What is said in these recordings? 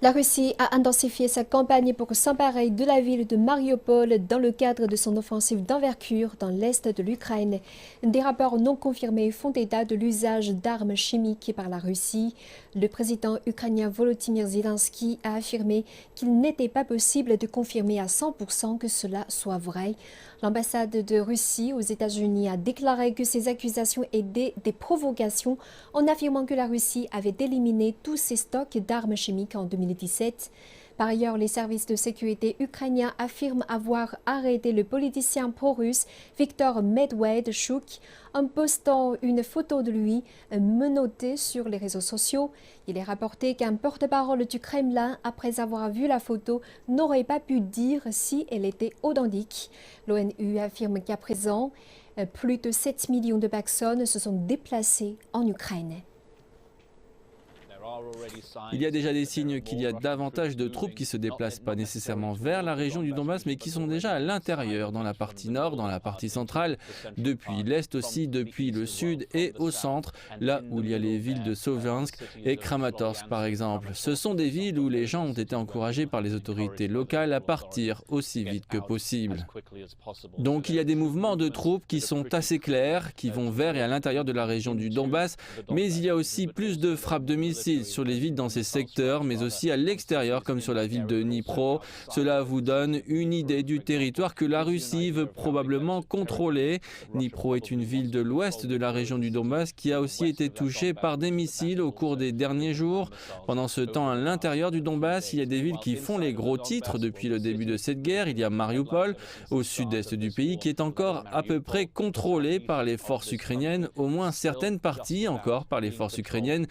La Russie a intensifié sa campagne pour s'emparer de la ville de Mariupol dans le cadre de son offensive d'envergure dans l'est de l'Ukraine. Des rapports non confirmés font état de l'usage d'armes chimiques par la Russie. Le président ukrainien Volodymyr Zelensky a affirmé qu'il n'était pas possible de confirmer à 100% que cela soit vrai. L'ambassade de Russie aux États-Unis a déclaré que ces accusations étaient des provocations en affirmant que la Russie avait éliminé tous ses stocks d'armes chimiques en 2017. Par ailleurs, les services de sécurité ukrainiens affirment avoir arrêté le politicien pro-russe Viktor Medvedchuk en postant une photo de lui menotté sur les réseaux sociaux. Il est rapporté qu'un porte-parole du Kremlin, après avoir vu la photo, n'aurait pas pu dire si elle était authentique. L'ONU affirme qu'à présent, plus de 7 millions de personnes se sont déplacées en Ukraine. Il y a déjà des signes qu'il y a davantage de troupes qui se déplacent pas nécessairement vers la région du Donbass, mais qui sont déjà à l'intérieur, dans la partie nord, dans la partie centrale, depuis l'est aussi, depuis le sud et au centre, là où il y a les villes de Sloviansk et Kramatorsk par exemple. Ce sont des villes où les gens ont été encouragés par les autorités locales à partir aussi vite que possible. Donc il y a des mouvements de troupes qui sont assez clairs, qui vont vers et à l'intérieur de la région du Donbass, mais il y a aussi plus de frappes de missiles sur les villes dans ces secteurs, mais aussi à l'extérieur, comme sur la ville de Dnipro. Cela vous donne une idée du territoire que la Russie veut probablement contrôler. Dnipro est une ville de l'ouest de la région du Donbass qui a aussi été touchée par des missiles au cours des derniers jours. Pendant ce temps, à l'intérieur du Donbass, il y a des villes qui font les gros titres depuis le début de cette guerre. Il y a Mariupol, au sud-est du pays, qui est encore à peu près contrôlée par les forces ukrainiennes, au moins certaines parties encore par les forces ukrainiennes,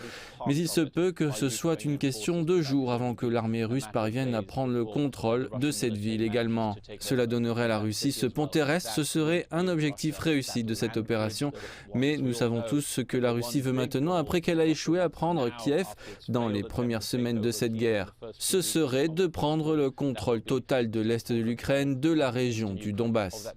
mais il se peut que ce soit une question de jours avant que l'armée russe parvienne à prendre le contrôle de cette ville également. Cela donnerait à la Russie ce pont terrestre, ce serait un objectif réussi de cette opération, mais nous savons tous ce que la Russie veut maintenant après qu'elle a échoué à prendre Kiev dans les premières semaines de cette guerre. Ce serait de prendre le contrôle total de l'est de l'Ukraine, de la région du Donbass.